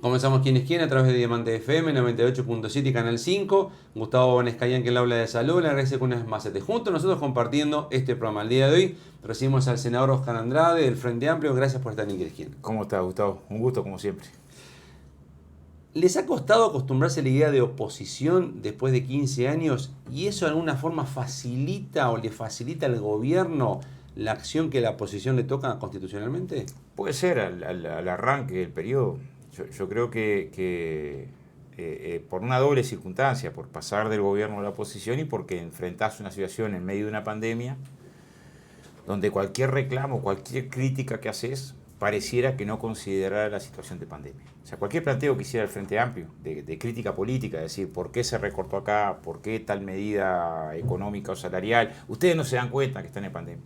Comenzamos Quién es Quién a través de Diamante FM 98.7 y Canal 5. Gustavo Bonescayan, que le habla de salud, le agradece que una vez más esté junto nosotros compartiendo este programa. El día de hoy recibimos al senador Oscar Andrade del Frente Amplio. Gracias por estar en Quién es Quién. ¿Cómo estás, Gustavo? Un gusto, como siempre. ¿Les ha costado acostumbrarse a la idea de oposición después de 15 años? ¿Y eso de alguna forma facilita o le facilita al gobierno la acción que la oposición le toca constitucionalmente? Puede ser al arranque del periodo. Yo creo que por una doble circunstancia, por pasar del gobierno a la oposición y porque enfrentás una situación en medio de una pandemia donde cualquier reclamo, cualquier crítica que haces pareciera que no considerara la situación de pandemia. O sea, cualquier planteo que hiciera el Frente Amplio de crítica política, es decir, ¿por qué se recortó acá? ¿Por qué tal medida económica o salarial? Ustedes no se dan cuenta que están en pandemia.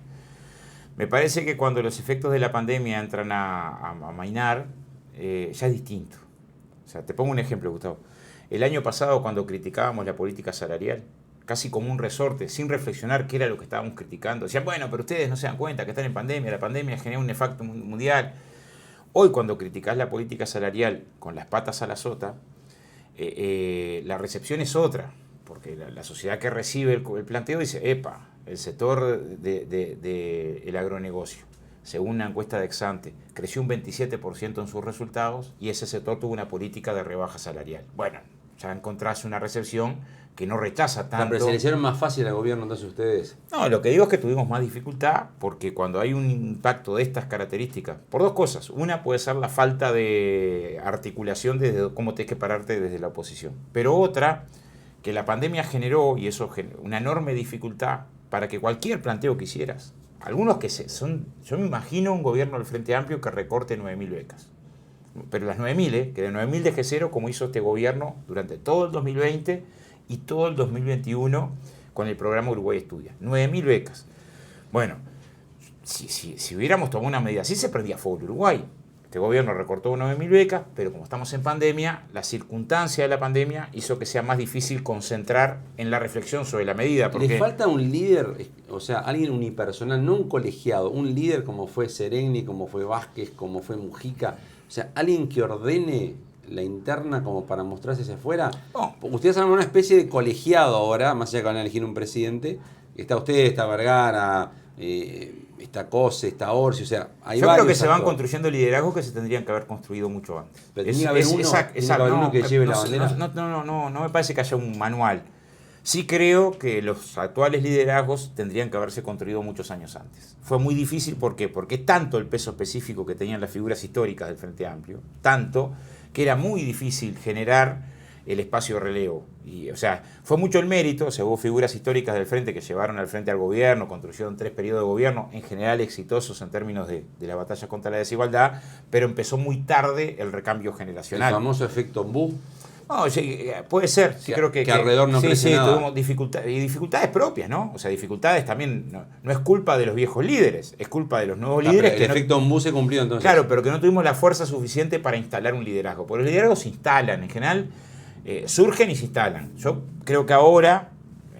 Me parece que cuando los efectos de la pandemia entran a amainar, ya es distinto. O sea, te pongo un ejemplo, Gustavo. El año pasado, cuando criticábamos la política salarial, casi como un resorte, sin reflexionar qué era lo que estábamos criticando, decían, bueno, pero ustedes no se dan cuenta que están en pandemia, la pandemia genera un efecto mundial. Hoy, cuando criticás la política salarial con las patas a la sota, la recepción es otra, porque la sociedad que recibe el planteo dice, epa, el sector del agronegocio, según una encuesta de Exante, creció un 27% en sus resultados y ese sector tuvo una política de rebaja salarial. Bueno, ya encontrás una recepción que no rechaza tanto. Pero se le hicieron más fácil al gobierno entonces ustedes. No, lo que digo es que tuvimos más dificultad porque cuando hay un impacto de estas características, por dos cosas. Una puede ser la falta de articulación desde cómo tenés que pararte desde la oposición. Pero otra, que la pandemia generó, y eso generó una enorme dificultad para que cualquier planteo que hicieras, algunos que son, yo me imagino un gobierno del Frente Amplio que recorte 9.000 becas. Pero las 9.000, que de 9.000 deje cero, como hizo este gobierno durante todo el 2020 y todo el 2021 con el programa Uruguay Estudia. 9.000 becas. Bueno, si hubiéramos tomado una medida así, se prendía fuego el Uruguay. Este gobierno recortó 9.000 becas, pero como estamos en pandemia, la circunstancia de la pandemia hizo que sea más difícil concentrar en la reflexión sobre la medida. Porque ¿Le falta un líder, o sea, alguien unipersonal, no un colegiado, un líder como fue Sereni, como fue Vázquez, como fue Mujica? O sea, alguien que ordene la interna como para mostrarse hacia afuera. No. Ustedes son una especie de colegiado ahora, más allá de que van a elegir un presidente. Está usted, está Vergara, está Cose, está Orsi, o sea, hay yo varios creo que se van actores. construyendo liderazgos que se tendrían que haber construido mucho antes. Pero tiene que haber uno que lleve la bandera. No me parece que haya un manual. Sí creo que los actuales liderazgos tendrían que haberse construido muchos años antes. Fue muy difícil, ¿por qué? Porque tanto el peso específico que tenían las figuras históricas del Frente Amplio, tanto que era muy difícil generar el espacio de relevo. Y, o sea, fue mucho el mérito, o sea, hubo figuras históricas del Frente que llevaron al Frente al gobierno, construyeron 3 periodos de gobierno, en general exitosos en términos de la batalla contra la desigualdad, pero empezó muy tarde el recambio generacional. El famoso efecto Bu. No, puede ser, sí, creo que alrededor no crece nada. Tuvimos dificultades propias, ¿no? O sea, dificultades también, no es culpa de los viejos líderes, es culpa de los nuevos líderes. El efecto Ombu se cumplió entonces. Claro, pero que no tuvimos la fuerza suficiente para instalar un liderazgo. Porque los liderazgos se instalan, en general, surgen y se instalan. Yo creo que ahora,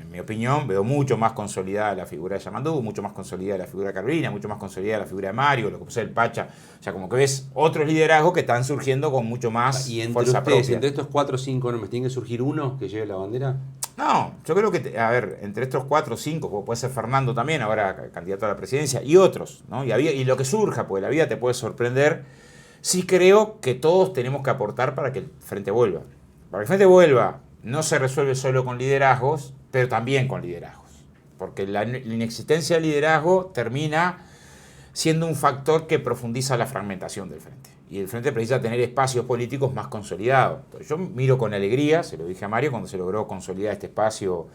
en mi opinión, veo mucho más consolidada la figura de Yamandú, mucho más consolidada la figura de Carolina, mucho más consolidada la figura de Mario, lo que pasó el Pacha. O sea, como que ves otros liderazgos que están surgiendo con mucho más y entre fuerza ustedes, propia. entre estos 4 o 5 nombres, ¿tiene que surgir uno que lleve la bandera? No, yo creo que, a ver, entre estos 4 o 5, puede ser Fernando también, ahora candidato a la presidencia, y otros, ¿no? Y lo que surja, porque la vida te puede sorprender. Sí creo que todos tenemos que aportar para que el Frente vuelva. Para que el Frente vuelva, no se resuelve solo con liderazgos, pero también con liderazgos. Porque la inexistencia del liderazgo termina siendo un factor que profundiza la fragmentación del Frente. Y el Frente precisa tener espacios políticos más consolidados. Entonces, yo miro con alegría, se lo dije a Mario, cuando se logró consolidar este espacio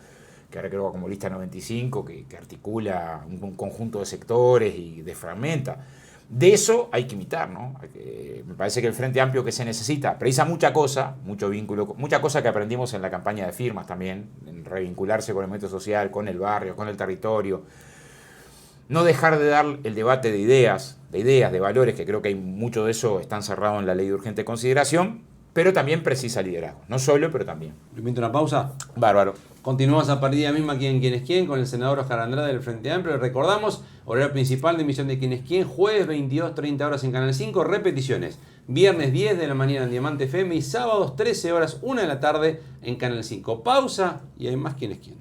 que ahora creo como lista 95, que articula un conjunto de sectores y desfragmenta. De eso hay que imitar, ¿no? Me parece que el Frente Amplio que se necesita precisa mucha cosa, mucho vínculo, mucha cosa que aprendimos en la campaña de firmas también, en revincularse con el movimiento social, con el barrio, con el territorio. No dejar de dar el debate de ideas, de valores, que creo que hay mucho de eso está encerrado en la ley de urgente consideración, pero también precisa liderazgo. No solo, pero también. ¿Le invito a una pausa? Bárbaro. Continuamos a partir de misma aquí en Quién es Quién con el senador Oscar Andrade del Frente Amplio. Le recordamos, horario principal de emisión de Quién es Quién, jueves 22:30 horas en Canal 5, repeticiones viernes 10 de la mañana en Diamante FM y sábados 13 horas, 1 de la tarde en Canal 5. Pausa y hay más quién es quién.